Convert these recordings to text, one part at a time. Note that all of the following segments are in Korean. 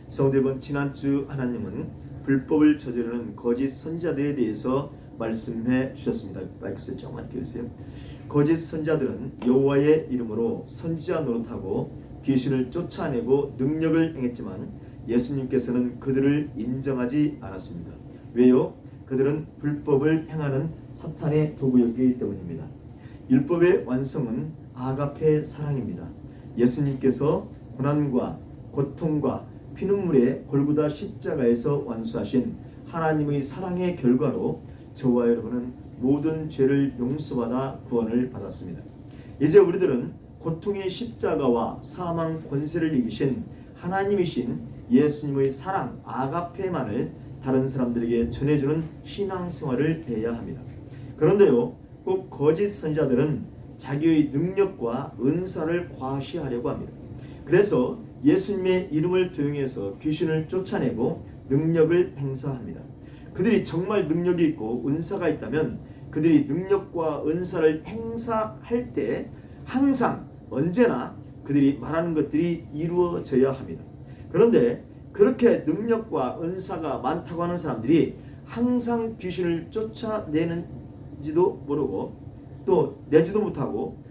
성도 여러분, 지난주 하나님은 불법을 저지르는 거짓 선지자들에 대해서 말씀해 주셨습니다. 마이크 설정만 켜주세요. 거짓 선지자들은 여호와의 이름으로 선지자 노릇하고 귀신을 쫓아내고 능력을 행했지만 예수님께서는 그들을 인정하지 않았습니다. 왜요? 그들은 불법을 행하는 사탄의 도구였기 때문입니다. 율법의 완성은 아가페 사랑입니다. 예수님께서 고난과 고통과 피눈물의 골고다 십자가에서 완수하신 하나님의 사랑의 결과로 저와 여러분은 모든 죄를 용서받아 구원을 받았습니다. 이제 우리들은 고통의 십자가와 사망 권세를 이기신 하나님이신 예수님의 사랑 아가페만을 다른 사람들에게 전해주는 신앙생활을 해야 합니다. 그런데요, 꼭 거짓 선지자들은 자기의 능력과 은사를 과시하려고 합니다. 그래서 예수님의 이름을 도용해서 귀신을 쫓아내고 능력을 행사합니다. 그들이 정말 능력이 있고 은사가 있다면 그들이 능력과 은사를 행사할 때 항상 언제나 그들이 말하는 것들이 이루어져야 합니다. 그런데 그렇게 능력과 은사가 많다고 하는 사람들이 항상 귀신을 쫓아내는지도 모르고 또 내지도 못하고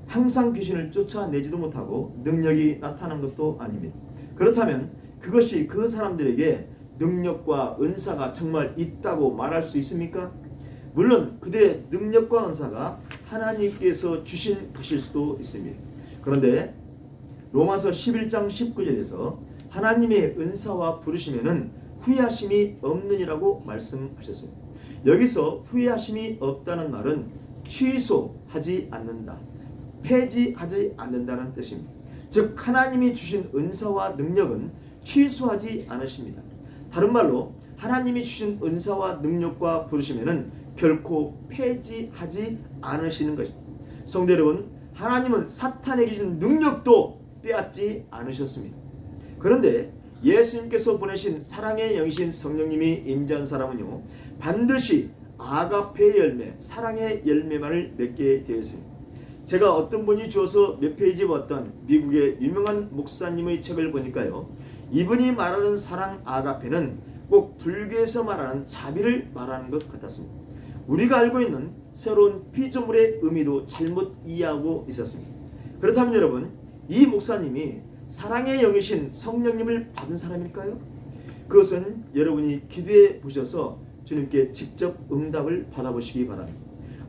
항상 귀신을 쫓아내지도 못하고 능력이 나타나는 것도 아닙니다. 그렇다면 그것이 그 사람들에게 능력과 은사가 정말 있다고 말할 수 있습니까? 물론 그들의 능력과 은사가 하나님께서 주신 것일 수도 있습니다. 그런데 로마서 11장 19절에서 하나님의 은사와 부르심에는 후회하심이 없느니라고 말씀하셨습니다. 여기서 후회하심이 없다는 말은 취소하지 않는다, 폐지하지 않는다는 뜻입니다. 즉 하나님이 주신 은사와 능력은 취소하지 않으십니다. 다른 말로 하나님이 주신 은사와 능력과 부르심에는 결코 폐지하지 않으시는 것입니다. 성도 여러분, 하나님은 사탄에게 준 능력도 빼앗지 않으셨습니다. 그런데 예수님께서 보내신 사랑의 영이신 성령님이 임재한 사람은요, 반드시 아가페의 열매, 사랑의 열매만을 맺게 되었습니다. 제가 어떤 분이 주어서 몇 페이지 봤던 미국의 유명한 목사님의 책을 보니까요, 이분이 말하는 사랑 아가페는 꼭 불교에서 말하는 자비를 말하는 것 같았습니다. 우리가 알고 있는 새로운 피조물의 의미도 잘못 이해하고 있었습니다. 그렇다면 여러분, 이 목사님이 사랑의 영이신 성령님을 받은 사람일까요? 그것은 여러분이 기도해 보셔서 주님께 직접 응답을 받아보시기 바랍니다.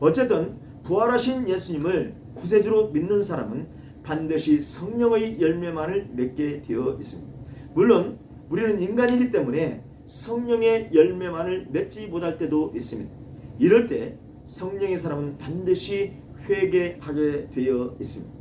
어쨌든 부활하신 예수님을 구세주로 믿는 사람은 반드시 성령의 열매만을 맺게 되어 있습니다. 물론 우리는 인간이기 때문에 성령의 열매만을 맺지 못할 때도 있습니다. 이럴 때 성령의 사람은 반드시 회개하게 되어 있습니다.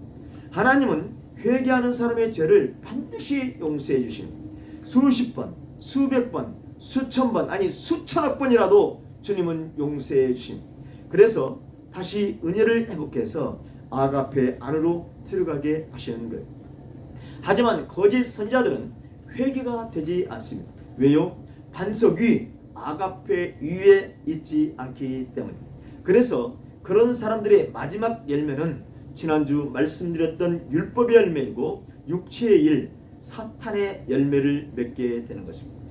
하나님은 회개하는 사람의 죄를 반드시 용서해 주십니다. 수십 번, 수백 번, 수천 번, 아니 수천억 번이라도 주님은 용서해 주십니다. 그래서 다시 은혜를 회복해서 아가페 안으로 들어가게 하시는 거예요. 하지만 거짓 선지자들은 회개가 되지 않습니다. 왜요? 반석 위, 아가페 위에 있지 않기 때문입니다. 그래서 그런 사람들의 마지막 열매는 지난주 말씀드렸던 율법의 열매이고 육체의 일, 사탄의 열매를 맺게 되는 것입니다.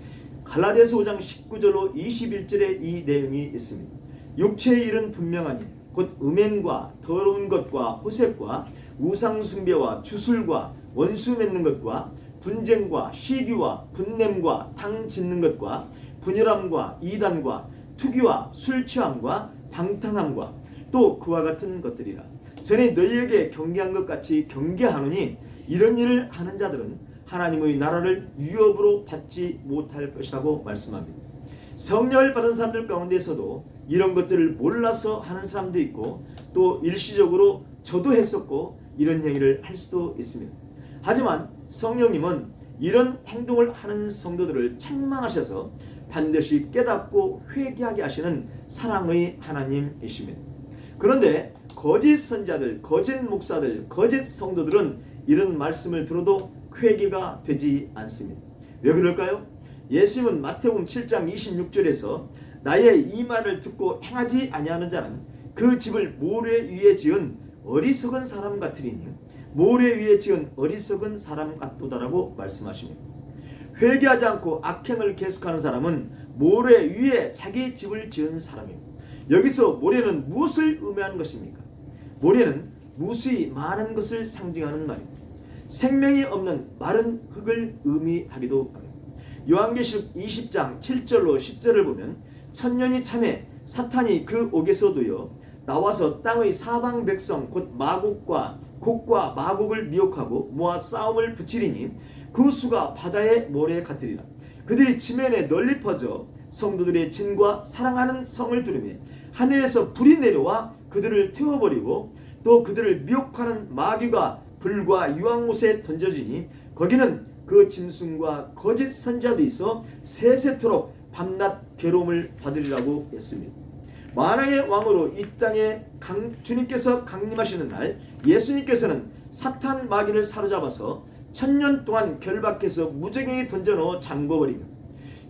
갈라디아서 5장 19절로 21절에 이 내용이 있습니다. 육체의 일은 분명하니 곧 음행과 더러운 것과 호색과 우상숭배와 주술과 원수 맺는 것과 분쟁과 시기와 분냄과 탕 짓는 것과 분열함과 이단과 투기와 술 취함과 방탕함과 또 그와 같은 것들이라. 전에 너희에게 경계한 것 같이 경계하노니 이런 일을 하는 자들은 하나님의 나라를 유업으로 받지 못할 것이라고 말씀합니다. 성령을 받은 사람들 가운데서도 이런 것들을 몰라서 하는 사람도 있고 또 일시적으로 저도 했었고 이런 행위를 할 수도 있습니다. 하지만 성령님은 이런 행동을 하는 성도들을 책망하셔서 반드시 깨닫고 회개하게 하시는 사랑의 하나님이십니다. 그런데 거짓 선자들, 거짓 목사들, 거짓 성도들은 이런 말씀을 들어도 회개가 되지 않습니다. 왜 그럴까요? 예수님은 마태복음 7장 26절에서 나의 이 말을 듣고 행하지 아니하는 자는 그 집을 모래 위에 지은 어리석은 사람 같으리니 모래 위에 지은 어리석은 사람 같도다라고 말씀하십니다. 회개하지 않고 악행을 계속하는 사람은 모래 위에 자기 집을 지은 사람입니다. 여기서 모래는 무엇을 의미하는 것입니까? 모래는 무수히 많은 것을 상징하는 말입니다. 생명이 없는 마른 흙을 의미하기도 합니다. 요한계시록 20장 7절로 10절을 보면 천년이 참에 사탄이 그 옥에서 놓여 나와서 땅의 사방 백성 곧 마곡과 곡과 마곡을 미혹하고 모아 싸움을 붙이리니 그 수가 바다의 모래 같으리라. 그들이 지면에 널리 퍼져 성도들의 진과 사랑하는 성을 두르며 하늘에서 불이 내려와 그들을 태워버리고 또 그들을 미혹하는 마귀가 불과 유황못에 던져지니 거기는 그 짐승과 거짓 선지자도 있어 세세토록 밤낮 괴로움을 받으리라고 했습니다. 만왕의 왕으로 이 땅에 주님께서 강림하시는 날 예수님께서는 사탄 마귀를 사로잡아서 천년 동안 결박해서 무저갱에 던져넣어 잠궈버리며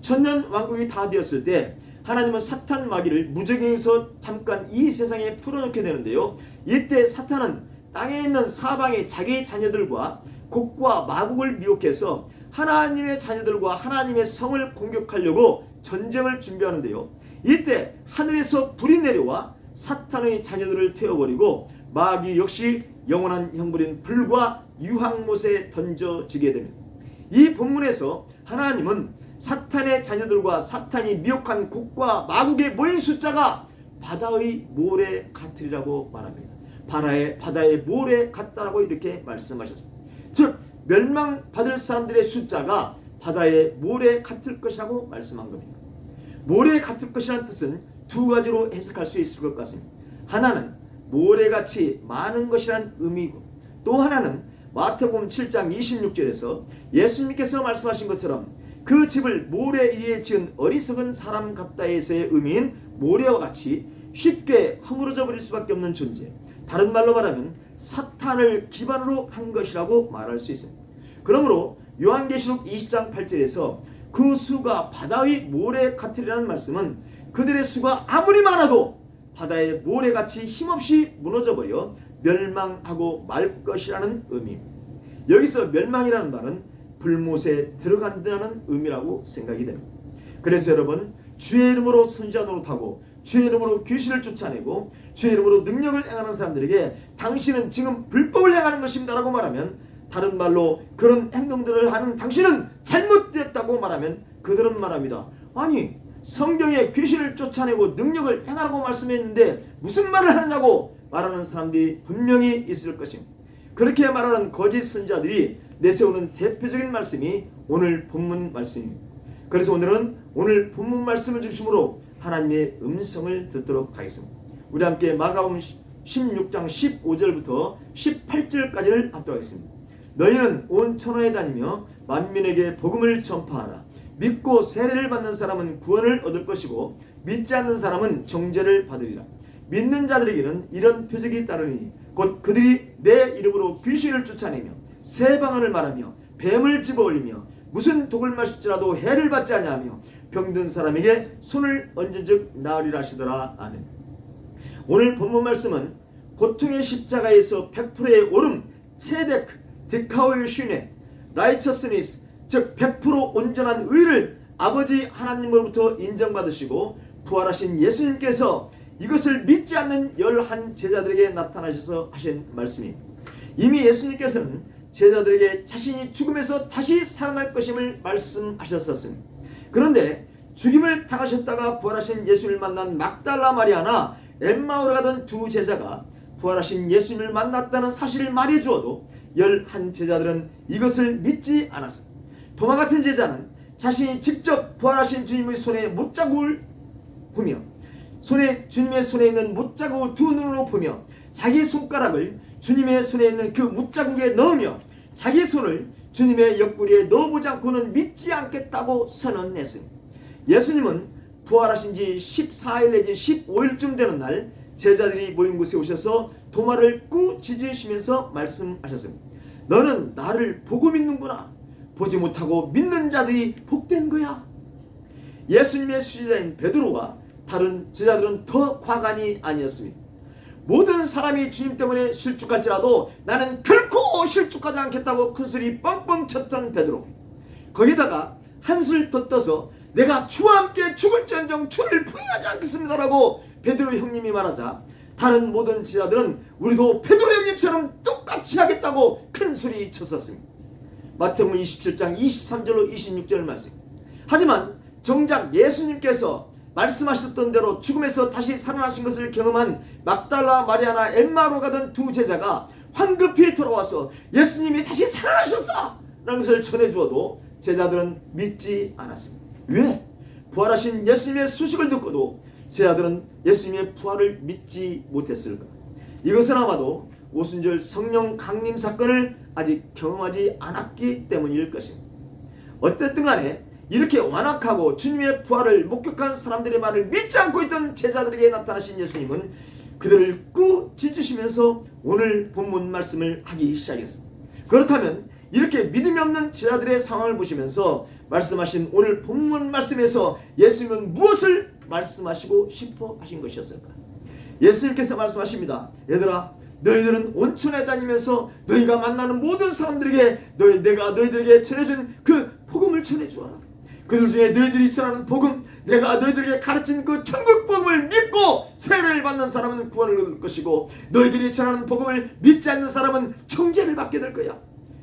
천년 왕국이 다 되었을 때 하나님은 사탄 마귀를 무저갱에서 잠깐 이 세상에 풀어놓게 되는데요. 이때 사탄은 땅에 있는 사방의 자기 자녀들과 곡과 마곡을 미혹해서 하나님의 자녀들과 하나님의 성을 공격하려고 전쟁을 준비하는데요. 이때 하늘에서 불이 내려와 사탄의 자녀들을 태워버리고 마귀 역시 영원한 형벌인 불과 유황못에 던져지게 됩니다. 이 본문에서 하나님은 사탄의 자녀들과 사탄이 미혹한 곡과 마곡의 모인 숫자가 바다의 모래 같으리라고 말합니다. 바다의 모래 같다라고 이렇게 말씀하셨습니다. 즉 멸망받을 사람들의 숫자가 바다의 모래 같을 것이라고 말씀한 겁니다. 모래 같을 것이라는 뜻은 두 가지로 해석할 수 있을 것 같습니다. 하나는 모래같이 많은 것이라는 의미이고 또 하나는 마태복음 7장 26절에서 예수님께서 말씀하신 것처럼 그 집을 모래 위에 지은 어리석은 사람 같다에서의 의미인 모래와 같이 쉽게 허물어져 버릴 수밖에 없는 존재, 다른 말로 말하면 사탄을 기반으로 한 것이라고 말할 수 있습니다. 그러므로 요한계시록 20장 8절에서 그 수가 바다의 모래 같으리라는 말씀은 그들의 수가 아무리 많아도 바다의 모래같이 힘없이 무너져버려 멸망하고 말 것이라는 의미입니다. 여기서 멸망이라는 말은 불못에 들어간다는 의미라고 생각이 됩니다. 그래서 여러분, 주의 이름으로 선지자 노릇하고 주의 이름으로 귀신을 쫓아내고 주의 이름으로 능력을 행하는 사람들에게 당신은 지금 불법을 행하는 것입니다 라고 말하면, 다른 말로 그런 행동들을 하는 당신은 잘못되었다고 말하면 그들은 말합니다. 아니, 성경에 귀신을 쫓아내고 능력을 행하라고 말씀했는데 무슨 말을 하느냐고 말하는 사람들이 분명히 있을 것입니다. 그렇게 말하는 거짓 선지자들이 내세우는 대표적인 말씀이 오늘 본문 말씀입니다. 그래서 오늘은 오늘 본문 말씀을 중심으로 하나님의 음성을 듣도록 하겠습니다. 우리 함께 마가복음 16장 15절부터 18절까지를 합독하겠습니다. 너희는 온 천하에 다니며 만민에게 복음을 전파하라. 믿고 세례를 받는 사람은 구원을 얻을 것이고 믿지 않는 사람은 정죄를 받으리라. 믿는 자들에게는 이런 표적이 따르니 곧 그들이 내 이름으로 귀신을 쫓아내며 새 방언을 말하며 뱀을 집어올리며 무슨 독을 마실지라도 해를 받지 아니하며 병든 사람에게 손을 얹은즉 나으리라 하시더라. 아멘. 오늘 본문 말씀은 고통의 십자가에서 100%의 오름, 체데크, 디카오의 슈네, 라이처스니스, 즉 100% 온전한 의를 아버지 하나님으로부터 인정받으시고 부활하신 예수님께서 이것을 믿지 않는 11 제자들에게 나타나셔서 하신 말씀입니다. 이미 예수님께서는 제자들에게 자신이 죽음에서 다시 살아날 것임을 말씀하셨었습니다. 그런데 죽임을 당하셨다가 부활하신 예수님을 만난 막달라 마리아나 엠마오로 가던 두 제자가 부활하신 예수님을 만났다는 사실을 말해 주어도 11 제자들은 이것을 믿지 않았습니다. 도마 같은 제자는 자신이 직접 부활하신 주님의 손에 못자국을 보며 주님의 손에 있는 못자국을 두 눈으로 보며 자기 손가락을 주님의 손에 있는 그 못자국에 넣으며 자기 손을 주님의 옆구리에 넣어보지 않고는 믿지 않겠다고 선언했습니다. 예수님은 부활하신 지 14일 내지 15일쯤 되는 날 제자들이 모인 곳에 오셔서 도마를 꾸짖으시면서 말씀하셨습니다. 너는 나를 보고 믿는구나. 보지 못하고 믿는 자들이 복된 거야. 예수님의 수제자인 베드로와 다른 제자들은 더 과간이 아니었습니다. 모든 사람이 주님 때문에 실족할지라도 나는 결코 실족하지 않겠다고 큰소리 뻥뻥 쳤던 베드로, 거기다가 한술 더 떠서 내가 주와 함께 죽을지언정 주를 부인하지 않겠습니다라고 베드로 형님이 말하자 다른 모든 제자들은 우리도 베드로 형님처럼 똑같이 하겠다고 큰 소리 쳤었습니다. 마태복음 27장 23절로 26절 말씀. 하지만 정작 예수님께서 말씀하셨던 대로 죽음에서 다시 살아나신 것을 경험한 막달라 마리아나 엠마로 가던 두 제자가 황급히 돌아와서 예수님이 다시 살아나셨다 라는 것을 전해주어도 제자들은 믿지 않았습니다. 왜? 부활하신 예수님의 소식을 듣고도 제자들은 예수님의 부활을 믿지 못했을까? 이것은 아마도 오순절 성령 강림 사건을 아직 경험하지 않았기 때문일 것입니다. 어쨌든 간에 이렇게 완악하고 주님의 부활을 목격한 사람들의 말을 믿지 않고 있던 제자들에게 나타나신 예수님은 그들을 꾸짖으시면서 오늘 본문 말씀을 하기 시작했습니다. 그렇다면 이렇게 믿음이 없는 제자들의 상황을 보시면서 말씀하신 오늘 본문 말씀에서 예수님은 무엇을 말씀하시고 싶어 하신 것이었을까? 예수님께서 말씀하십니다. 얘들아, 너희들은 온천에 다니면서 너희가 만나는 모든 사람들에게 내가 너희들에게 전해준 그 복음을 전해주어라. 그들 중에 너희들이 전하는 복음, 내가 너희들에게 가르친 그 천국 복음을 믿고 세례를 받는 사람은 구원을 얻을 것이고 너희들이 전하는 복음을 믿지 않는 사람은 정죄를 받게 될 거야.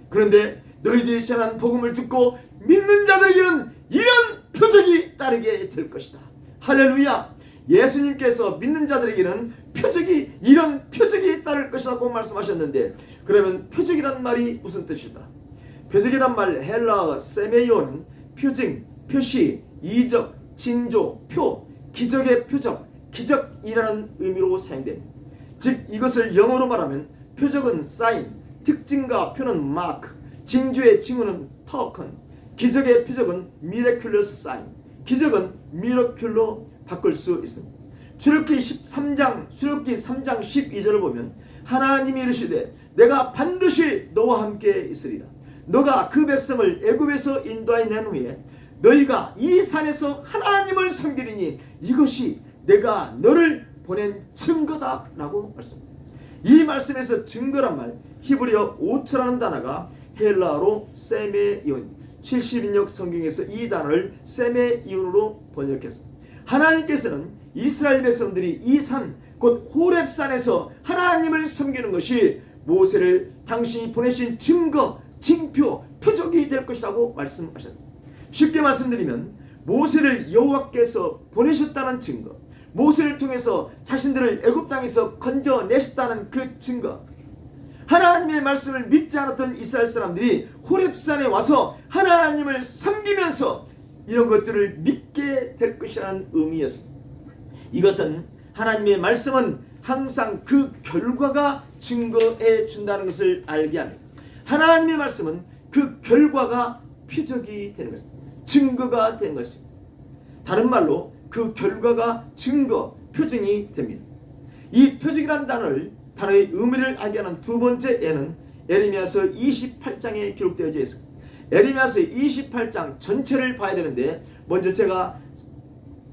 그런데 너희들이 전하는 복음을 듣고 믿는 자들에게는 이런 표적이 따르게 될 것이다. 할렐루야. 예수님께서 믿는 자들에게는 이런 표적이 따를 것이라고 말씀하셨는데, 그러면 표적이란 말이 무슨 뜻일까? 표적이란 말 헬라어 세메이오는 표징, 표시, 이적, 징조, 표, 기적의 표적, 기적이라는 의미로 사용됩니다. 즉 이것을 영어로 말하면 표적은 sign, 특징과 표는 mark, 징조의 징후는 token, 기적의 표적은 miraculous sign, 기적은 miracule로 바꿀 수 있습니다. 출애굽기 3장 12절을 보면 하나님이 이르시되 내가 반드시 너와 함께 있으리라. 너가 그 백성을 애굽에서 인도하여 낸 후에 너희가 이 산에서 하나님을 섬기리니 이것이 내가 너를 보낸 증거다 라고 말씀합니다. 이 말씀에서 증거란 말 히브리어 오트라는 단어가 헬라어로 세메이온, 70인역 성경에서 이 단어를 세메이온으로 번역했습니다. 하나님께서는 이스라엘 백성들이 이 산, 곧 호렙산에서 하나님을 섬기는 것이 모세를 당신이 보내신 증거, 징표, 표적이 될 것이라고 말씀하셨습니다. 쉽게 말씀드리면 모세를 여호와께서 보내셨다는 증거, 모세를 통해서 자신들을 애굽 땅에서 건져내셨다는 그 증거, 하나님의 말씀을 믿지 않았던 이스라엘 사람들이 호렙산에 와서 하나님을 섬기면서 이런 것들을 믿게 될 것이라는 의미였습니다. 이것은 하나님의 말씀은 항상 그 결과가 증거해 준다는 것을 알게 합니다. 하나님의 말씀은 그 결과가 표적이 되는 것입니다. 증거가 되는 것입니다. 다른 말로 그 결과가 증거, 표징이 됩니다. 이 표적이라는 단어의 의미를 알게 하는 두 번째 예는 에레미야서 28장에 기록되어져 있습니다. 에레미야서 28장 전체를 봐야 되는데 먼저 제가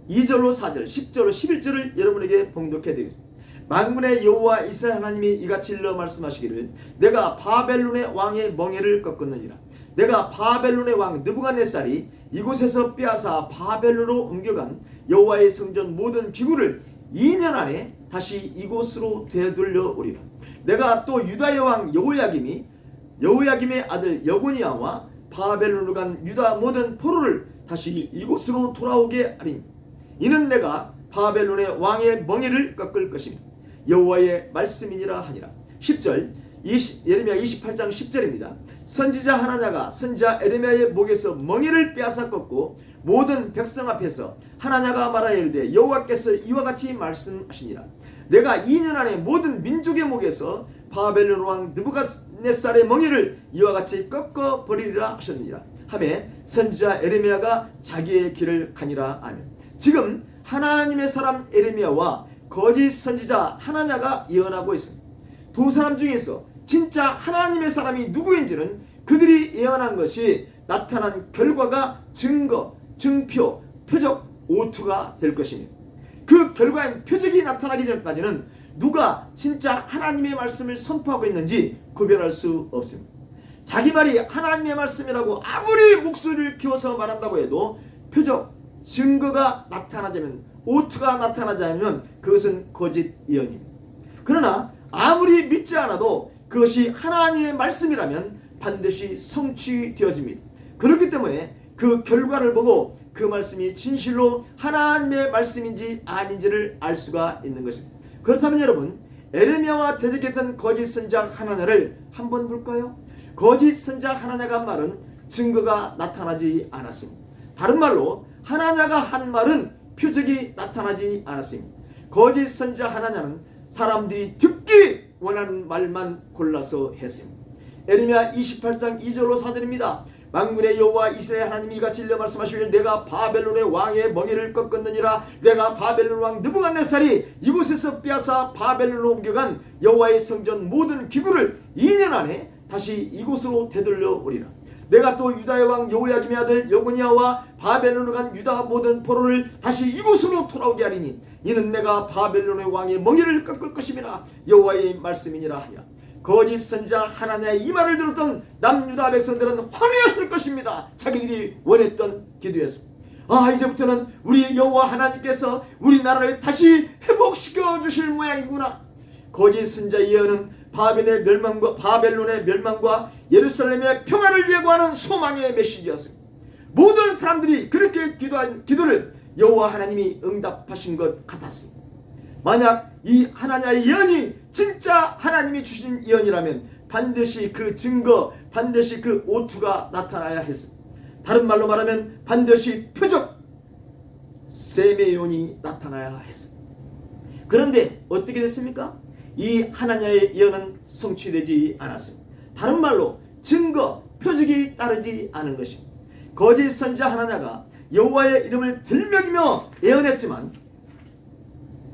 2절로 4절, 10절로 11절을 여러분에게 봉독해 드리겠습니다. 만군의 여호와 이스라엘 하나님이 이같이 일러 말씀하시기를 내가 바벨론의 왕의 멍에를 꺾었느니라. 내가 바벨론의 왕 느부갓네살이 이곳에서 빼앗아 바벨론으로 옮겨간 여호와의 성전 모든 기구를 2년 안에 다시 이곳으로 되돌려 오리라. 내가 또 유다의 왕 여호야김의 아들 여고니아와 바벨론으로 간 유다 모든 포로를 다시 이곳으로 돌아오게 하리니 이는 내가 바벨론의 왕의 멍에를 꺾을 것입니다. 여호와의 말씀이니라 하니라. 10절 예레미야 28장 10절입니다. 선지자 하나냐가 선지자 에레미야의 목에서 멍에를 빼앗아 꺾고 모든 백성 앞에서 하나냐가 말하여 이르되 여호와께서 이와 같이 말씀하시니라. 내가 2년 안에 모든 민족의 목에서 바벨론 왕 느부갓네살의 멍에를 이와 같이 꺾어 버리리라 하셨느니라 하매 선지자 에레미야가 자기의 길을 가니라. 아멘. 지금 하나님의 사람 에레미야와 거짓 선지자 하나냐가 예언하고 있습니다. 두 사람 중에서 진짜 하나님의 사람이 누구인지는 그들이 예언한 것이 나타난 결과가 증거, 증표, 표적, 오투가 될 것입니다. 그 결과인 표적이 나타나기 전까지는 누가 진짜 하나님의 말씀을 선포하고 있는지 구별할 수 없습니다. 자기 말이 하나님의 말씀이라고 아무리 목소리를 키워서 말한다고 해도 표적, 증거가 나타나자면, 오투가 나타나자면 그것은 거짓 예언입니다. 그러나 아무리 믿지 않아도 그것이 하나님의 말씀이라면 반드시 성취되어집니다. 그렇기 때문에 그 결과를 보고 그 말씀이 진실로 하나님의 말씀인지 아닌지를 알 수가 있는 것입니다. 그렇다면 여러분, 에레미야와 대적했던 거짓 선자 하나냐를 한번 볼까요? 거짓 선자 하나냐가 한 말은 증거가 나타나지 않았습니다. 다른 말로 하나냐가 한 말은 표적이 나타나지 않았습니다. 거짓 선자 하나냐는 사람들이 듣기 원하는 말만 골라서 했습니다. 에레미야 28장 2절로 4절입니다. 만군의 여호와 이스라엘 하나님이 이같이 일러 말씀하시기를 내가 바벨론의 왕의 멍에를 꺾었느니라. 내가 바벨론 왕 느부갓네살이 이곳에서 빼앗아 바벨론으로 옮겨간 여호와의 성전 모든 기구를 2년 안에 다시 이곳으로 되돌려 오리라. 내가 또 유다의 왕 여호야김의 아들 여고니아와 바벨론으로 간 유다 모든 포로를 다시 이곳으로 돌아오게 하리니 이는 내가 바벨론의 왕의 멍에를 꺾을 것임이라 여호와의 말씀이니라 하니라. 거짓 선자 하나냐의 이 말을 들었던 남유다 백성들은 환호했을 것입니다. 자기들이 원했던 기도였습니다. 이제부터는 우리 여호와 하나님께서 우리나라를 다시 회복시켜 주실 모양이구나. 거짓 선자 예언은 바벨론의 멸망과 예루살렘의 평화를 예고하는 소망의 메시지였습니다. 모든 사람들이 그렇게 기도한 기도를 여호와 하나님이 응답하신 것 같았습니다. 만약 이 하나냐의 예언이 진짜 하나님이 주신 예언이라면 반드시 그 증거, 반드시 그 오투가 나타나야 했습니다. 다른 말로 말하면 반드시 표적, 셈의 예언이 나타나야 했습니다. 그런데 어떻게 됐습니까? 이 하나냐의 예언은 성취되지 않았습니다. 다른 말로 증거, 표적이 따르지 않은 것입니다. 거짓 선자 하나냐가 여호와의 이름을 들먹이며 예언했지만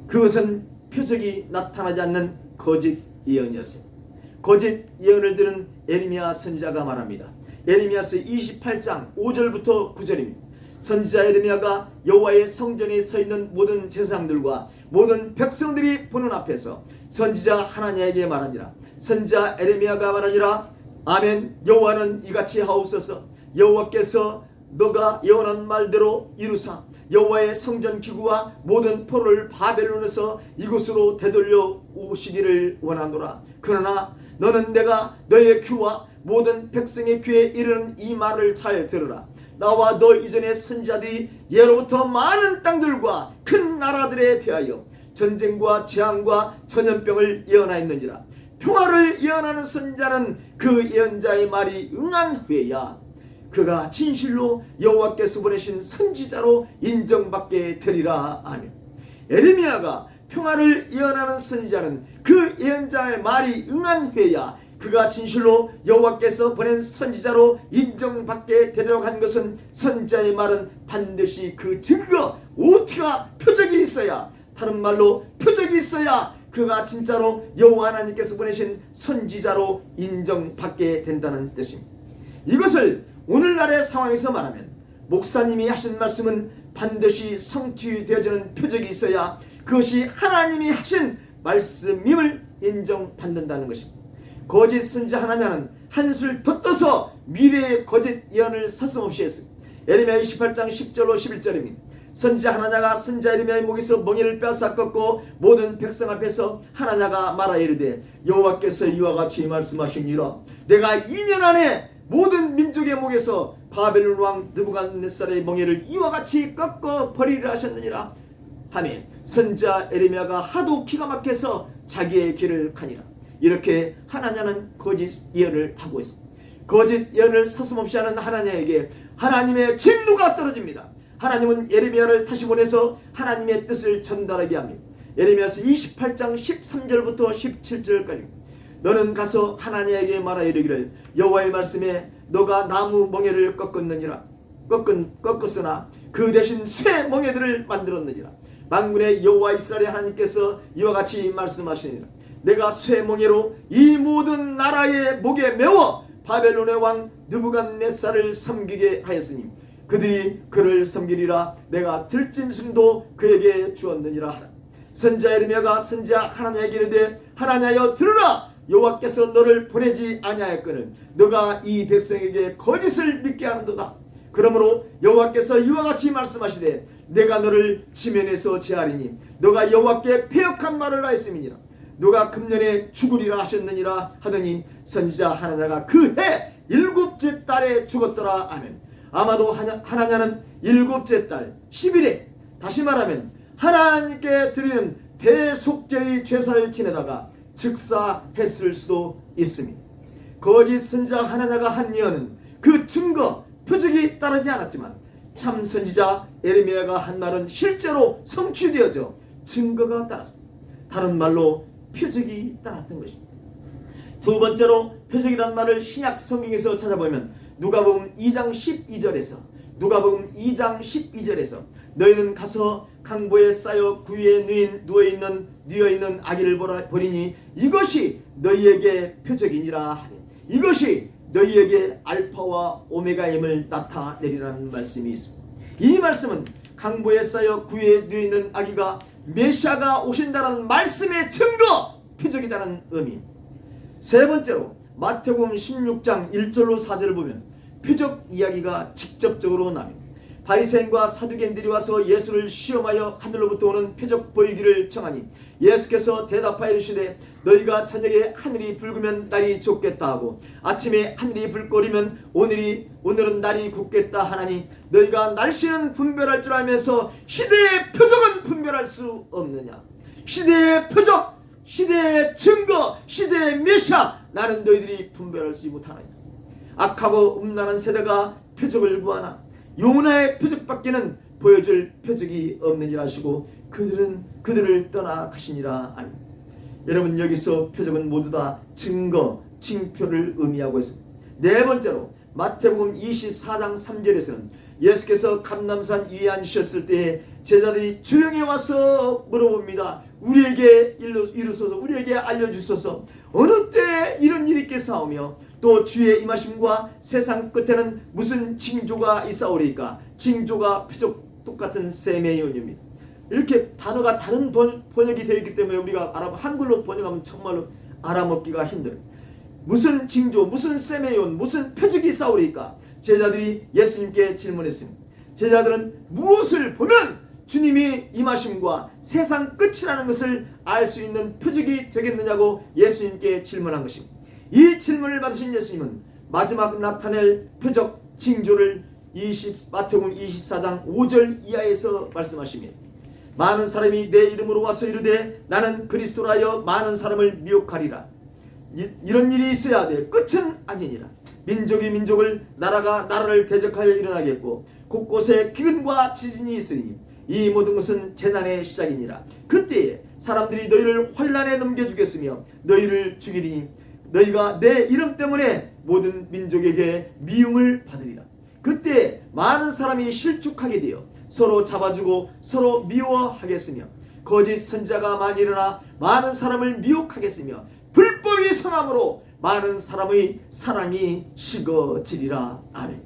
그것은 표적이 나타나지 않는 거짓 예언이었습니다. 거짓 예언을 들은 에레미야 선지자가 말합니다. 에레미야서 28장 5절부터 9절입니다. 선지자 에레미야가 여호와의 성전에 서 있는 모든 제사장들과 모든 백성들이 보는 앞에서 선지자 하나냐에게 말하니라. 선지자 에레미야가 말하니라. 아멘. 여호와는 이같이 하옵소서. 여호와께서 너가 예언한 말대로 이루사 여호와의 성전 기구와 모든 포로를 바벨론에서 이곳으로 되돌려 오시기를 원하노라. 그러나 너는 내가 너의 귀와 모든 백성의 귀에 이르는 이 말을 잘 들으라. 나와 너 이전의 선지자들이 예로부터 많은 땅들과 큰 나라들에 대하여 전쟁과 재앙과 전염병을 예언하였느니라. 평화를 예언하는 선지자는 그 예언자의 말이 응한 후에야 그가 진실로 여호와께서 보내신 선지자로 인정받게 되리라. 아멘. 에레미야가 평화를 예언하는 선지자는 그 예언자의 말이 응한 후에야 그가 진실로 여호와께서 보낸 선지자로 인정받게 되려고 한 것은 선지자의 말은 반드시 그 증거, 오티가 표적이 있어야, 다른 말로 표적이 있어야 그가 진짜로 여호와 하나님께서 보내신 선지자로 인정받게 된다는 뜻입니다. 이것을 오늘날의 상황에서 말하면 목사님이 하신 말씀은 반드시 성취되어지는 표적이 있어야 그것이 하나님이 하신 말씀임을 인정받는다는 것입니다. 거짓 선지자 하나냐는 한술 더 떠서 미래의 거짓 예언을 서슴없이 했습니다. 에레미야 28장 10절로 11절입니다. 선지자 하나냐가 선지자 에레미야의 목에서 멍에를 빼앗아 꺾고 모든 백성 앞에서 하나냐가 말하 이르되 여호와께서 이와 같이 말씀하시니라. 내가 2년 안에 모든 민족의 목에서 바벨론 왕 느부갓네살의 멍에를 이와 같이 꺾어 버리리라 하셨느니라 하며 선지자 에레미야가 하도 기가 막혀서 자기의 길을 가니라. 이렇게 하나냐는 거짓 예언을 하고 있습니다. 거짓 예언을 서슴없이 하는 하나냐에게 하나님의 진노가 떨어집니다. 하나님은 에레미야를 다시 보내서 하나님의 뜻을 전달하게 합니다. 에레미야서 28장 13절부터 17절까지 너는 가서 하나냐에게 말하 이르기를 여호와의 말씀에 너가 나무 멍에를 꺾었으나 그 대신 쇠 멍에들을 만들었느니라. 만군의 여호와 이스라엘의 하나님께서 이와 같이 말씀하시니라. 내가 쇠 멍에로 이 모든 나라의 목에 메워 바벨론의 왕 느부갓네살을 섬기게 하였으니 그들이 그를 섬기리라. 내가 들짐승도 그에게 주었느니라 하라. 선지자 에레미야가 선지자 하나냐에게 이르되 하나냐여 들으라. 여호와께서 너를 보내지 아니하였거늘 너가 이 백성에게 거짓을 믿게 하는도다. 그러므로 여호와께서 이와 같이 말씀하시되 내가 너를 지면에서 제하리니 너가 여호와께 패역한 말을 하였음이니라. 너가 금년에 죽으리라 하셨느니라 하더니 선지자 하나냐가 그 해 7째 달에 죽었더라. 아멘. 아마도 하나냐는 7째 달 10일에 다시 말하면 하나님께 드리는 대속죄의 제사를 지내다가 즉사했을 수도 있습니다. 거짓 선지자 하나냐가 한 예언은 그 증거 표적이 따르지 않았지만 참 선지자 에레미야가 한 말은 실제로 성취되어져 증거가 따랐습니다. 다른 말로 표적이 따랐던 것입니다. 두 번째로 표적이란 말을 신약 성경에서 찾아보면 누가복음 2장 12절에서 너희는 가서 강보에 쌓여 구유에 누워있는 아기를 보리니 이것이 너희에게 표적이니라 하니 이것이 너희에게 알파와 오메가임을 나타내리라는 말씀이 있습니다. 이 말씀은 강보에 쌓여 구유에 누워있는 아기가 메시아가 오신다는 말씀의 증거, 표적이라는 의미입니다. 세 번째로 마태복음 16장 1절로 4절을 보면 표적 이야기가 직접적으로 나옵니다. 바리새인과 사두개인들이 와서 예수를 시험하여 하늘로부터 오는 표적 보이기를 청하니 예수께서 대답하여 이르시되 너희가 저녁에 하늘이 붉으면 날이 좁겠다 하고 아침에 하늘이 붉거리면 오늘은 날이 굳겠다 하나니 너희가 날씨는 분별할 줄 알면서 시대의 표적은 분별할 수 없느냐. 시대의 표적, 시대의 증거, 시대의 메시아 나는 너희들이 분별할 수 못하느냐. 악하고 음란한 세대가 표적을 구하나 요나의 표적밖에는 보여줄 표적이 없느니라 하시고 그들을 떠나 가시니라. 아멘. 여러분, 여기서 표적은 모두 다 증거, 징표를 의미하고 있습니다. 네 번째로 마태복음 24장 3절에서는 예수께서 감람산 위에 앉으셨을 때에 제자들이 조용히 와서 물어봅니다. 우리에게 이루소서, 우리에게 알려주소서. 어느 때에 이런 일이 있겠사오며 또 주의 임하심과 세상 끝에는 무슨 징조가 있사오리까. 징조가 표적 똑같은 세메이온입니다. 이렇게 단어가 다른 번역이 되어 있기 때문에 우리가 한글로 번역하면 정말로 알아먹기가 힘들어요. 무슨 징조, 무슨 세메이온, 무슨 표적이 있사오리까. 제자들이 예수님께 질문했습니다. 제자들은 무엇을 보면 주님이 임하심과 세상 끝이라는 것을 알 수 있는 표적이 되겠느냐고 예수님께 질문한 것입니다. 이 질문을 받으신 예수님은 마지막 나타낼 표적 징조를 마태복음 24장 5절 이하에서 말씀하십니다. 많은 사람이 내 이름으로 와서 이르되 나는 그리스도라 하여 많은 사람을 미혹하리라. 이런 일이 있어야 돼. 끝은 아니니라. 민족이 민족을, 나라가 나라를 대적하여 일어나겠고 곳곳에 기근과 지진이 있으니 이 모든 것은 재난의 시작이니라. 그때에 사람들이 너희를 환난에 넘겨주겠으며 너희를 죽이리니 너희가 내 이름 때문에 모든 민족에게 미움을 받으리라. 그때 많은 사람이 실족하게 되어 서로 잡아주고 서로 미워하겠으며 거짓 선지자가 많이 일어나 많은 사람을 미혹하겠으며 불법이 성함으로 많은 사람의 사랑이 식어지리라. 아멘.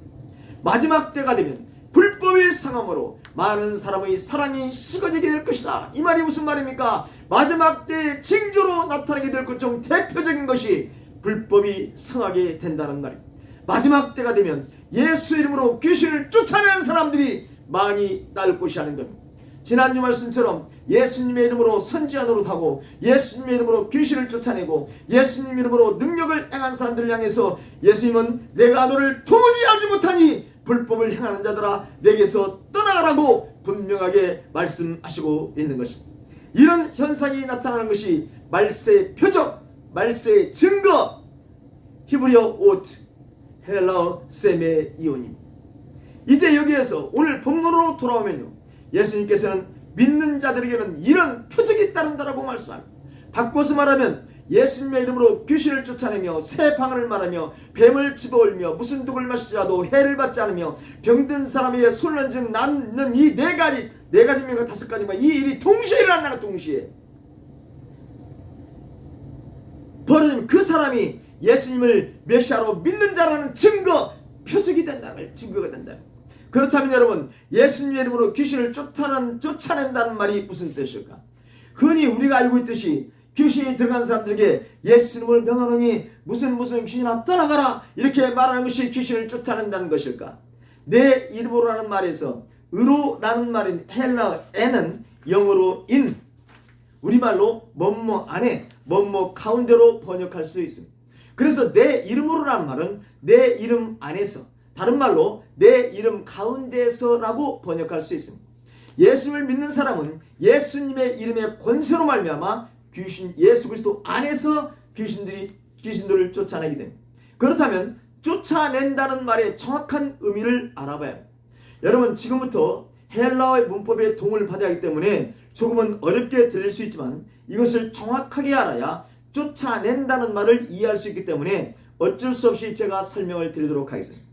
마지막 때가 되면 불법이 성함으로 많은 사람의 사랑이 식어지게 될 것이다. 이 말이 무슨 말입니까? 마지막 때의 징조로 나타나게 될 것 중 대표적인 것이 불법이 성하게 된다는 말입니다. 마지막 때가 되면 예수 이름으로 귀신을 쫓아내는 사람들이 많이 날 것이라는 겁니다. 지난주 말씀처럼 예수님의 이름으로 선지자 노릇하고 예수님의 이름으로 귀신을 쫓아내고 예수님 이름으로 능력을 행한 사람들을 향해서 예수님은 내가 너를 도무지 알지 못하니 불법을 행하는 자들아 내게서 떠나가라고 분명하게 말씀하시고 있는 것입니다. 이런 현상이 나타나는 것이 말세의 표적, 말세의 증거, 히브리어 오트, 헬라어 세메이온입니다. 이제 여기에서 오늘 본문으로 돌아오면요, 예수님께서는 믿는 자들에게는 이런 표적이 따른다라고 말씀합니다. 바꿔서 말하면 예수님의 이름으로 귀신을 쫓아내며 새 방언을 말하며 뱀을 집어올며 무슨 독을 마시더라도 해를 받지 않으며 병든 사람에게 손을 얹은 낫는 이 네 가지인가 5가지인가 이 일이 동시에 일어난다는, 동시에 벌어지면 그 사람이 예수님을 메시아로 믿는 자라는 증거, 표적이 된다는, 증거가 된다. 그렇다면 여러분, 예수님의 이름으로 귀신을 쫓아낸다는 말이 무슨 뜻일까? 흔히 우리가 알고 있듯이 귀신이 들어간 사람들에게 예수 이름을 명하노니 무슨 귀신아 떠나가라 이렇게 말하는 것이 귀신을 쫓아낸다는 것일까? 내 이름으로라는 말에서 의로라는 말인 헬라어에는 영어로 in, 우리말로 뭐뭐 안에 뭐뭐 가운데로 번역할 수 있습니다. 그래서 내 이름으로라는 말은 내 이름 안에서, 다른 말로 내 이름 가운데에서라고 번역할 수 있습니다. 예수를 믿는 사람은 예수님의 이름의 권세로 말미암아 예수 그리스도 안에서 귀신들을 쫓아내게 됩니다. 그렇다면 쫓아낸다는 말의 정확한 의미를 알아봐야 합니다. 여러분, 지금부터 헬라어의 문법의 도움을 받아야 하기 때문에 조금은 어렵게 들릴 수 있지만 이것을 정확하게 알아야 쫓아낸다는 말을 이해할 수 있기 때문에 어쩔 수 없이 제가 설명을 드리도록 하겠습니다.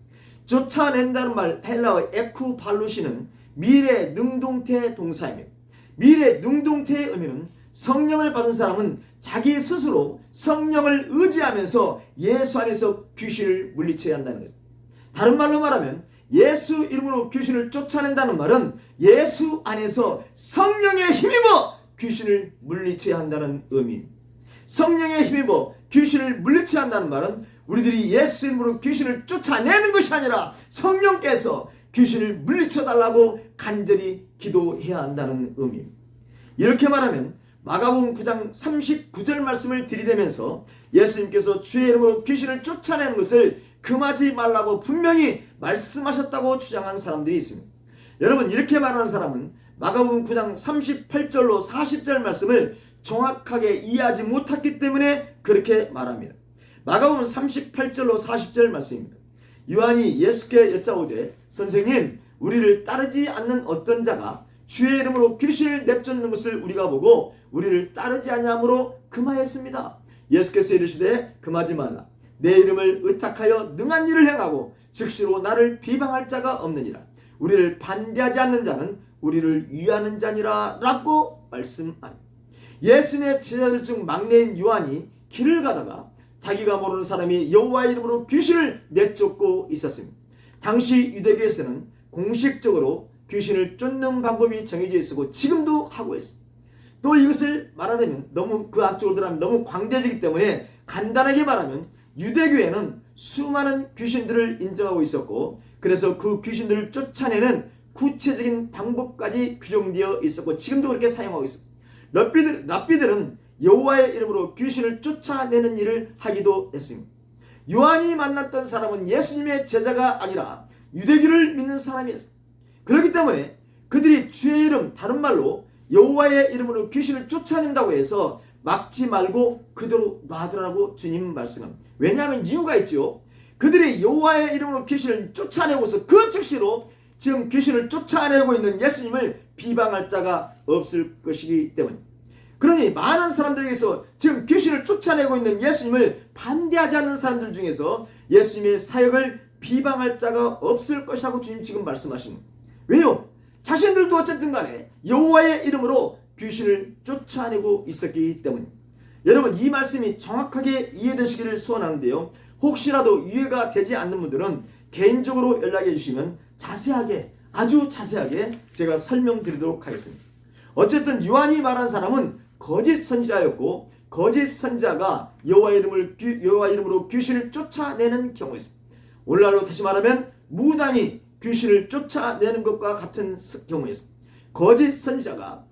쫓아낸다는 말 헬라어 에쿠발루시는 미래 능동태 동사입니다. 미래 능동태의 의미는 성령을 받은 사람은 자기 스스로 성령을 의지하면서 예수 안에서 귀신을 물리쳐야 한다는 거죠. 다른 말로 말하면 예수 이름으로 귀신을 쫓아낸다는 말은 예수 안에서 성령에 힘입어 귀신을 물리쳐야 한다는 의미입니다. 성령에 힘입어 귀신을 물리쳐야 한다는 말은 우리들이 예수 이름으로 귀신을 쫓아내는 것이 아니라 성령께서 귀신을 물리쳐달라고 간절히 기도해야 한다는 의미입니다. 이렇게 말하면 마가복음 9장 39절 말씀을 들이대면서 예수님께서 주의 이름으로 귀신을 쫓아내는 것을 금하지 말라고 분명히 말씀하셨다고 주장한 사람들이 있습니다. 여러분, 이렇게 말하는 사람은 마가복음 9장 38절로 40절 말씀을 정확하게 이해하지 못했기 때문에 그렇게 말합니다. 마가복음 38절로 40절 말씀입니다. 요한이 예수께 여짜오되 선생님, 우리를 따르지 않는 어떤 자가 주의 이름으로 귀신을 내쫓는 것을 우리가 보고 우리를 따르지 아니함으로 금하였습니다. 예수께서 이르시되 금하지 말라. 내 이름을 의탁하여 능한 일을 행하고 즉시로 나를 비방할 자가 없느니라. 우리를 반대하지 않는 자는 우리를 위하는 자니라 라고 말씀합니다. 예수님의 제자들 중 막내인 요한이 길을 가다가 자기가 모르는 사람이 여호와의 이름으로 귀신을 내쫓고 있었습니다. 당시 유대교에서는 공식적으로 귀신을 쫓는 방법이 정해져 있었고 지금도 하고 있습니다. 또 이것을 말하려면 너무 그 앞쪽으로 들어가면 너무 광대적이기 때문에 간단하게 말하면 유대교에는 수많은 귀신들을 인정하고 있었고 그래서 그 귀신들을 쫓아내는 구체적인 방법까지 규정되어 있었고 지금도 그렇게 사용하고 있습니다. 랍비들은 여호와의 이름으로 귀신을 쫓아내는 일을 하기도 했습니다. 요한이 만났던 사람은 예수님의 제자가 아니라 유대교를 믿는 사람이었습니다. 그렇기 때문에 그들이 주의 이름, 다른 말로 여호와의 이름으로 귀신을 쫓아낸다고 해서 막지 말고 그대로 놔두라고 주님 말씀합니다. 왜냐하면 이유가 있죠. 그들이 여호와의 이름으로 귀신을 쫓아내고서 그 즉시로 지금 귀신을 쫓아내고 있는 예수님을 비방할 자가 없을 것이기 때문에, 그러니 많은 사람들에게서 지금 귀신을 쫓아내고 있는 예수님을 반대하지 않는 사람들 중에서 예수님의 사역을 비방할 자가 없을 것이라고 주님 지금 말씀하시는 거예요. 왜요? 자신들도 어쨌든 간에 여호와의 이름으로 귀신을 쫓아내고 있었기 때문에. 여러분, 이 말씀이 정확하게 이해되시기를 소원하는데요, 혹시라도 이해가 되지 않는 분들은 개인적으로 연락해 주시면 자세하게, 아주 자세하게 제가 설명드리도록 하겠습니다. 어쨌든 요한이 말한 사람은 거짓 선지자였고 거짓 선지자가 여호와 이름으로 귀신을 쫓아내는 경우였습니다. 오늘날로 다시 말하면 무당이 귀신을 쫓아내는 것과 같은 경우였습니다. 거짓 선지자가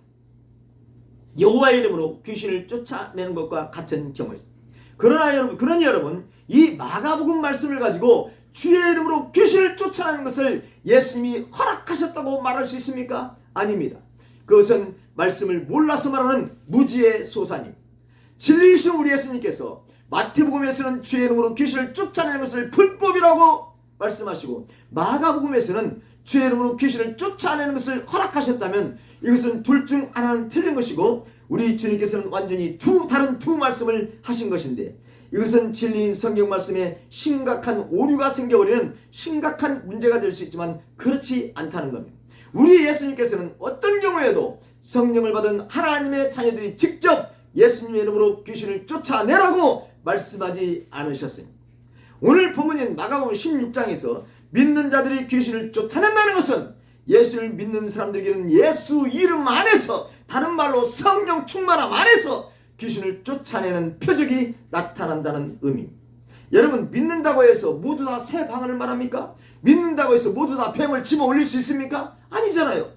여호와의 이름으로 귀신을 쫓아내는 것과 같은 경우였습니다. 그러니 여러분, 이 마가복음 말씀을 가지고 주의 이름으로 귀신을 쫓아내는 것을 예수님이 허락하셨다고 말할 수 있습니까? 아닙니다. 그것은 말씀을 몰라서 말하는 무지의 소산입니다. 진리이신 우리 예수님께서 마태복음에서는 주의 이름으로 귀신을 쫓아내는 것을 불법이라고 말씀하시고 마가복음에서는 주의 이름으로 귀신을 쫓아내는 것을 허락하셨다면 이것은 둘 중 하나는 틀린 것이고 우리 주님께서는 완전히 다른 두 말씀을 하신 것인데, 이것은 진리인 성경 말씀에 심각한 오류가 생겨버리는 심각한 문제가 될 수 있지만 그렇지 않다는 겁니다. 우리 예수님께서는 어떤 경우에도 성령을 받은 하나님의 자녀들이 직접 예수님의 이름으로 귀신을 쫓아내라고 말씀하지 않으셨습니다. 오늘 본문인 마가복음 16장에서 믿는 자들이 귀신을 쫓아낸다는 것은 예수를 믿는 사람들에게는 예수 이름 안에서, 다른 말로 성령 충만함 안에서 귀신을 쫓아내는 표적이 나타난다는 의미입니다. 여러분, 믿는다고 해서 모두 다 새 방언을 말합니까? 믿는다고 해서 모두 다 뱀을 집어 올릴 수 있습니까? 아니잖아요.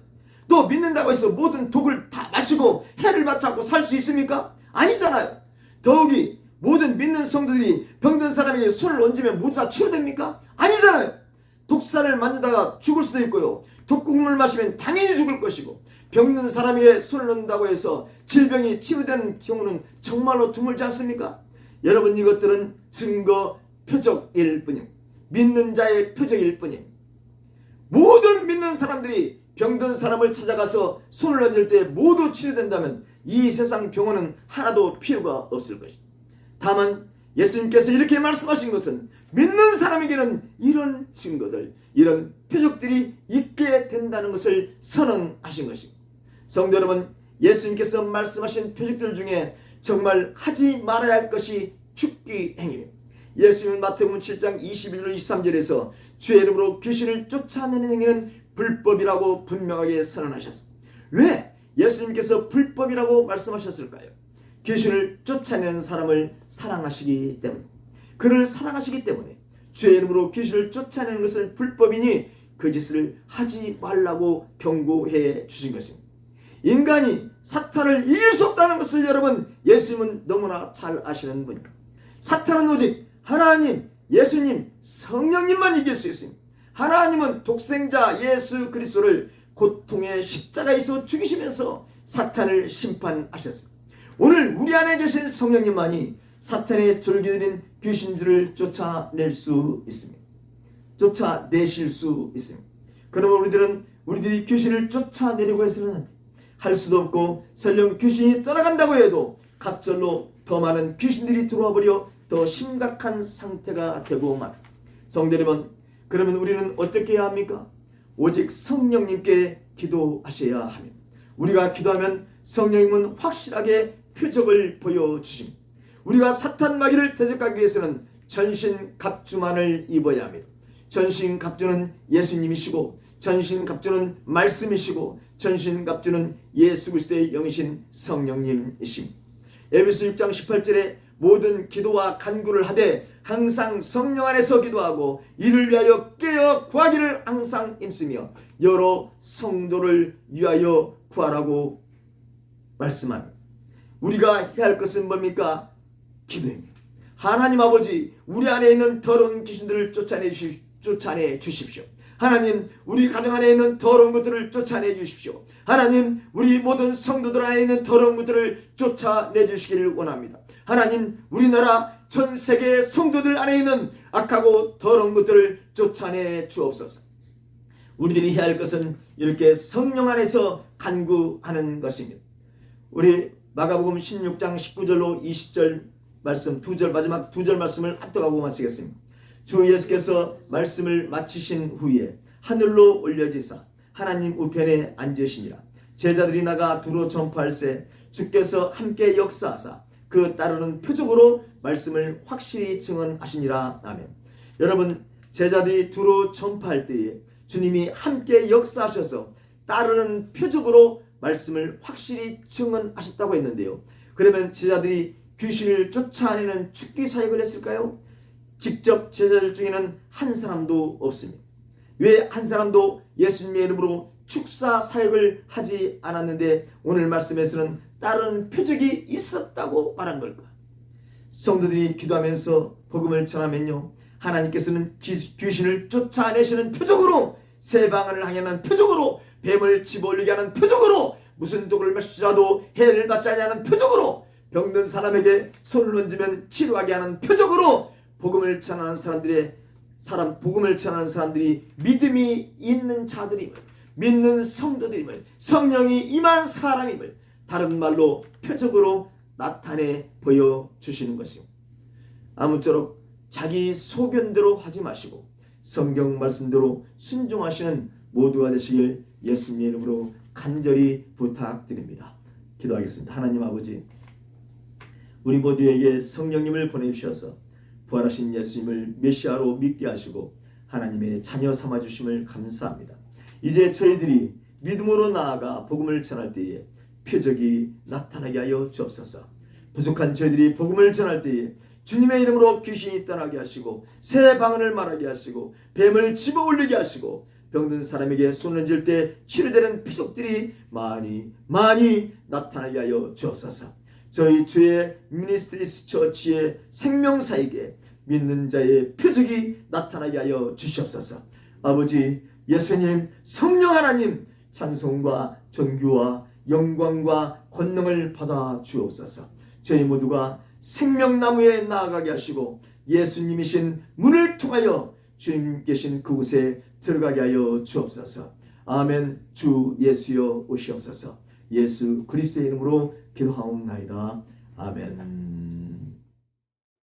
또 믿는다고 해서 모든 독을 다 마시고 해를 받지 않고 살 수 있습니까? 아니잖아요. 더욱이 모든 믿는 성도들이 병든 사람에게 손을 얹으면 모두 다 치료됩니까? 아니잖아요. 독사를 만지다가 죽을 수도 있고요. 독국물 마시면 당연히 죽을 것이고, 병든 사람에게 손을 얹는다고 해서 질병이 치료되는 경우는 정말로 드물지 않습니까? 여러분, 이것들은 증거 표적일 뿐입니다. 믿는 자의 표적일 뿐입니다. 모든 믿는 사람들이 병든 사람을 찾아가서 손을 얹을 때 모두 치료된다면 이 세상 병원은 하나도 필요가 없을 것입니다. 다만 예수님께서 이렇게 말씀하신 것은 믿는 사람에게는 이런 증거들, 이런 표적들이 있게 된다는 것을 선언하신 것입니다. 성도 여러분, 예수님께서 말씀하신 표적들 중에 정말 하지 말아야 할 것이 죽기 행위입니다. 예수님은 마태복음 7장 21절 23절에서 주의 이름으로 귀신을 쫓아내는 행위는 불법이라고 분명하게 선언하셨습니다. 왜 예수님께서 불법이라고 말씀하셨을까요? 귀신을 쫓아내는 사람을 사랑하시기 때문에, 그를 사랑하시기 때문에 주의 이름으로 귀신을 쫓아내는 것은 불법이니 그 짓을 하지 말라고 경고해 주신 것입니다. 인간이 사탄을 이길 수 없다는 것을 여러분, 예수님은 너무나 잘 아시는 분입니다. 사탄은 오직 하나님, 예수님, 성령님만 이길 수 있습니다. 하나님은 독생자 예수 그리스도를 고통의 십자가에서 죽이시면서 사탄을 심판하셨습니다. 오늘 우리 안에 계신 성령님만이 사탄의 졸기들인 귀신들을 쫓아낼 수 있습니다. 쫓아내실 수 있습니다. 그러면 우리들이 귀신을 쫓아내려고 해서는 할 수도 없고, 설령 귀신이 떠나간다고 해도 갑절로 더 많은 귀신들이 들어와 버려 더 심각한 상태가 되고 말. 성도 여러분, 그러면 우리는 어떻게 해야 합니까? 오직 성령님께 기도하셔야 합니다. 우리가 기도하면 성령님은 확실하게 표적을 보여주십니다. 우리가 사탄 마귀를 대적하기 위해서는 전신갑주만을 입어야 합니다. 전신갑주는 예수님이시고, 전신갑주는 말씀이시고, 전신갑주는 예수 그리스도의 영이신 성령님이십니다. 에베소 6장 18절에 모든 기도와 간구를 하되 항상 성령 안에서 기도하고 이를 위하여 깨어 구하기를 항상 힘쓰며 여러 성도를 위하여 구하라고 말씀합니다. 우리가 해야 할 것은 뭡니까? 기도입니다. 하나님 아버지, 우리 안에 있는 더러운 귀신들을 쫓아내 주십시오. 하나님, 우리 가정 안에 있는 더러운 것들을 쫓아내 주십시오. 하나님, 우리 모든 성도들 안에 있는 더러운 것들을 쫓아내 주시기를 원합니다. 하나님, 우리나라 전 세계의 성도들 안에 있는 악하고 더러운 것들을 쫓아내 주옵소서. 우리들이 해야 할 것은 이렇게 성령 안에서 간구하는 것입니다. 우리 마가복음 16장 19절로 20절 말씀, 마지막 두 절 말씀을 합독하고 마치겠습니다. 주 예수께서 말씀을 마치신 후에 하늘로 올려지사 하나님 우편에 앉으시니라. 제자들이 나가 두루 전파할세 주께서 함께 역사하사 그 따르는 표적으로 말씀을 확실히 증언하시니라. 아멘. 여러분, 제자들이 두루 전파할 때에 주님이 함께 역사하셔서 따르는 표적으로 말씀을 확실히 증언하셨다고 했는데요. 그러면 제자들이 귀신을 쫓아내는 축기 사역을 했을까요? 직접 제자들 중에는 한 사람도 없습니다. 왜 한 사람도 예수님의 이름으로 축사 사역을 하지 않았는데 오늘 말씀에서는 다른 표적이 있었다고 말한 걸까? 성도들이 기도하면서 복음을 전하면요, 하나님께서는 귀신을 쫓아내시는 표적으로, 새 방언을 하는 표적으로, 뱀을 집어올리게 하는 표적으로, 무슨 독을 마시더라도 해를 받지 않는 표적으로, 병든 사람에게 손을 얹으면 치료하게 하는 표적으로 복음을 전하는 복음을 전하는 사람들이 믿음이 있는 자들임을, 믿는 성도들임을, 성령이 임한 사람임을 다른 말로 표적으로 나타내 보여주시는 것입니다. 아무쪼록 자기 소견대로 하지 마시고 성경 말씀대로 순종하시는 모두가 되시길 예수님의 이름으로 간절히 부탁드립니다. 기도하겠습니다. 하나님 아버지, 우리 모두에게 성령님을 보내주셔서 부활하신 예수님을 메시아로 믿게 하시고 하나님의 자녀 삼아주심을 감사합니다. 이제 저희들이 믿음으로 나아가 복음을 전할 때에 표적이 나타나게 하여 주옵소서. 부족한 저희들이 복음을 전할 때에 주님의 이름으로 귀신이 떠나게 하시고 새 방언을 말하게 하시고 뱀을 집어올리게 하시고 병든 사람에게 손을 얹을 때 치료되는 피속들이 많이 나타나게 하여 주옵소서. 저희 주의 미니스트리스 처치의 생명사에게 믿는 자의 표적이 나타나게 하여 주시옵소서. 아버지, 예수님, 성령 하나님, 찬송과 존귀와 영광과 권능을 받아 주옵소서. 저희 모두가 생명나무에 나아가게 하시고 예수님이신 문을 통하여 주님 계신 그곳에 들어가게 하여 주옵소서. 아멘. 주 예수여 오시옵소서. 예수 그리스도의 이름으로 기도하옵나이다. 아멘.